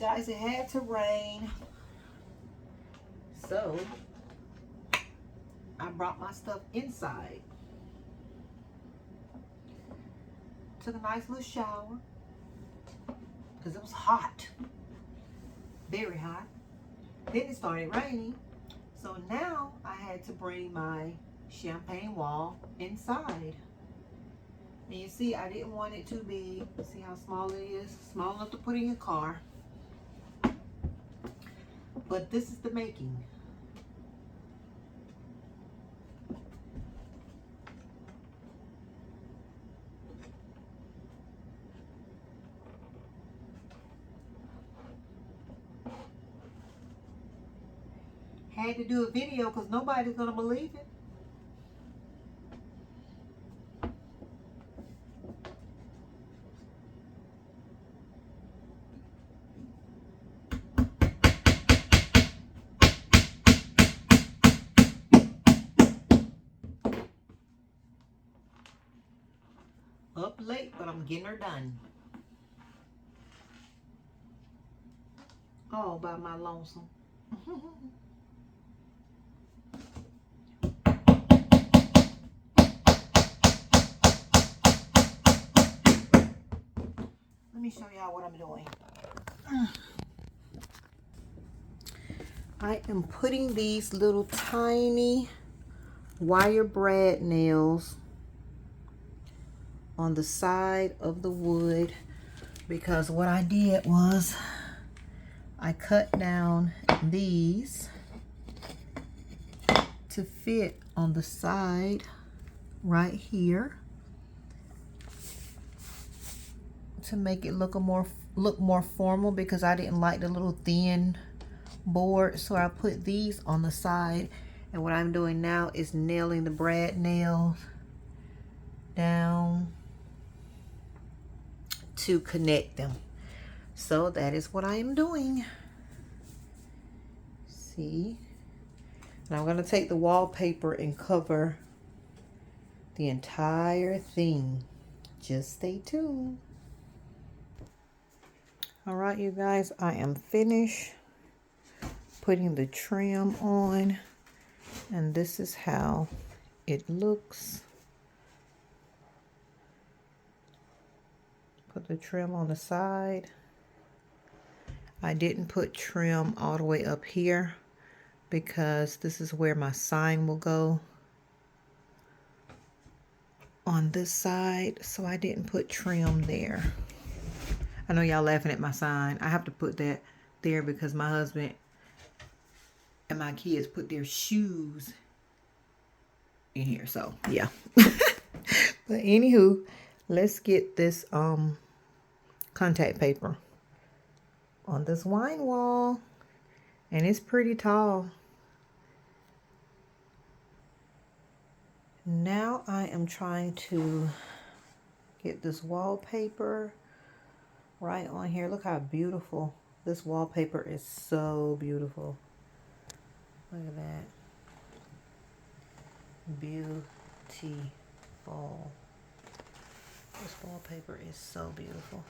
guys, it had to rain. So I brought my stuff inside. Took a nice little shower because it was hot. Very hot. Then it started raining. So now I had to bring my champagne wall inside. And you see, I didn't want it too big. See how small it is? Small enough to put in your car. But this is the making. Had to do a video because nobody's going to believe it. Up late, but I'm getting her done. All by my lonesome. Let me show y'all what I'm doing. I am putting these little tiny wire brad nails on the side of the wood because what I did was I cut down these to fit on the side right here to make it look more formal because I didn't like the little thin board, so I put these on the side. And what I'm doing now is nailing the brad nails down to connect them. So that is what I am doing. See? And I'm going to take the wallpaper and cover the entire thing. Just stay tuned. All right, you guys, I am finished putting the trim on, and this is how it looks. Put the trim on the side. I didn't put trim all the way up here because this is where my sign will go on this side, so I didn't put trim there. I know y'all laughing at my sign. I have to put that there because my husband and my kids put their shoes in here. So, yeah. But anywho, let's get this contact paper on this wine wall. And it's pretty tall. Now I am trying to get this wallpaper right on here. Look how beautiful. This wallpaper is so beautiful. Look at that. Beautiful. This wallpaper is so beautiful.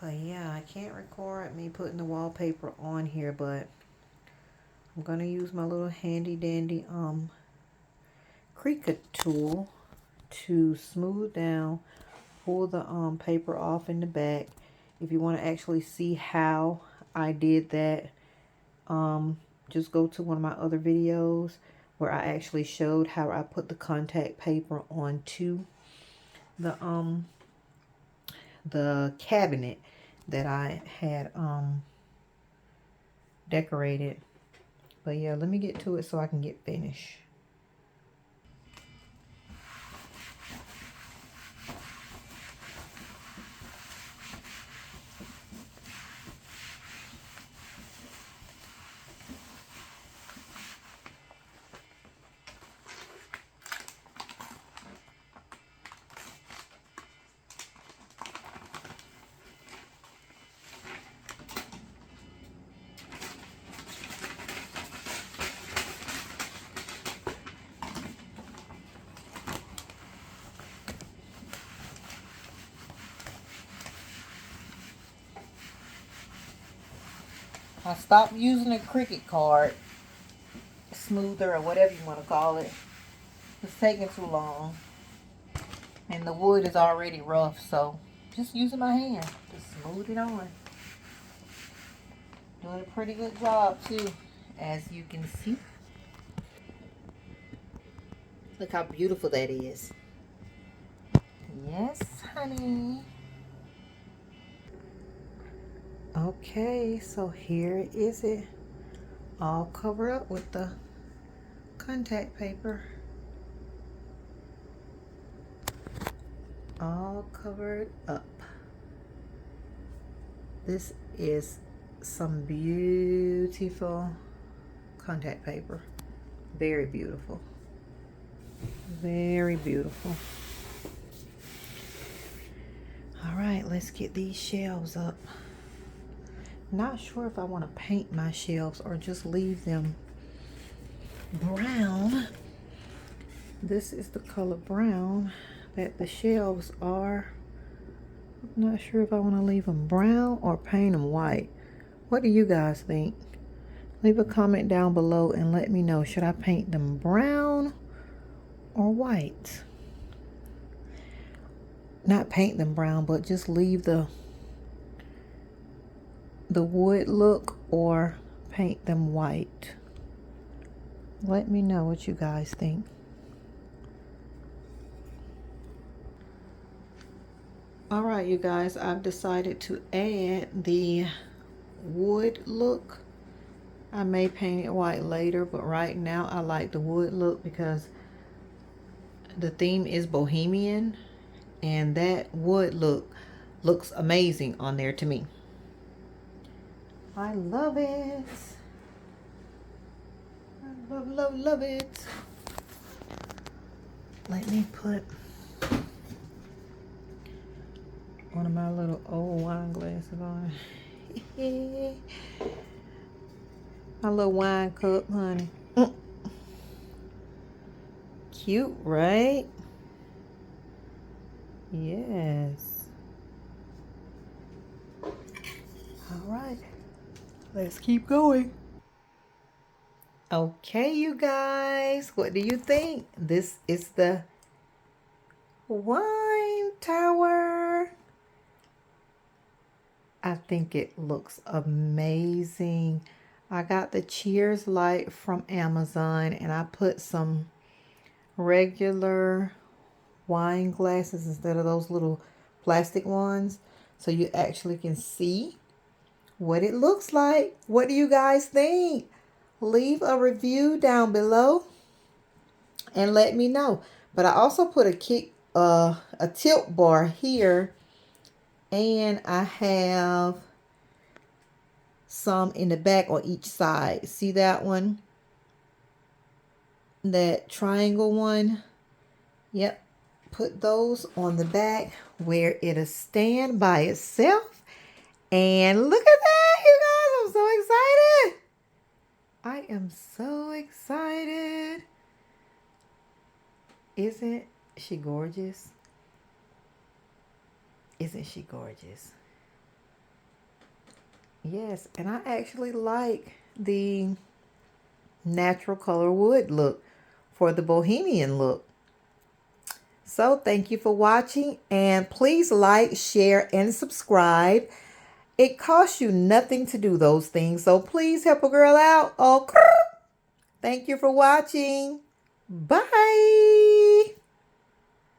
But yeah, I can't record me putting the wallpaper on here, but I'm gonna use my little handy dandy Cricut tool to smooth down, pull the paper off in the back. If you want to actually see how I did that, just go to one of my other videos where I actually showed how I put the contact paper onto the cabinet that I had decorated. But yeah, let me get to it so I can get finished. I stopped using a Cricut card, smoother or whatever you want to call it. It's taking too long. And the wood is already rough, so just using my hand. Just smooth it on. Doing a pretty good job too, as you can see. Look how beautiful that is. Yes, honey. Okay, so here is it. All covered up with the contact paper. All covered up. This is some beautiful contact paper. Very beautiful. Very beautiful. All right, let's get these shelves up. Not sure if I want to paint my shelves or just leave them brown. This is the color brown that the shelves are. I'm not sure if I want to leave them brown or paint them white. What do you guys think? Leave a comment down below and let me know. Should I paint them brown or white? Not paint them brown, but just leave the wood look, or paint them white. Let me know what you guys think. All right, you guys, I've decided to add the wood look. I may paint it white later, but right now I like the wood look because the theme is bohemian, and that wood look looks amazing on there to me. I love it. I love, love, love it. Let me put one of my little old wine glasses on. My little wine cup, honey. Cute, right? Yes. All right. Let's keep going. Okay, you guys. What do you think? This is the wine tower. I think it looks amazing. I got the cheers light from Amazon, and I put some regular wine glasses instead of those little plastic ones, so you actually can see what it looks like. What do you guys think? Leave a review down below and let me know. But I also put a tilt bar here, and I have some in the back on each side. See that one? That triangle one? Yep. Put those on the back where it'll stand by itself. And look at that, you guys. I'm so excited. I am so excited. Isn't she gorgeous? Isn't she gorgeous? Yes, and I actually like the natural color wood look for the bohemian look. So thank you for watching, and please like, share, and subscribe. It costs you nothing to do those things, so please help a girl out. Oh, thank you for watching. Bye.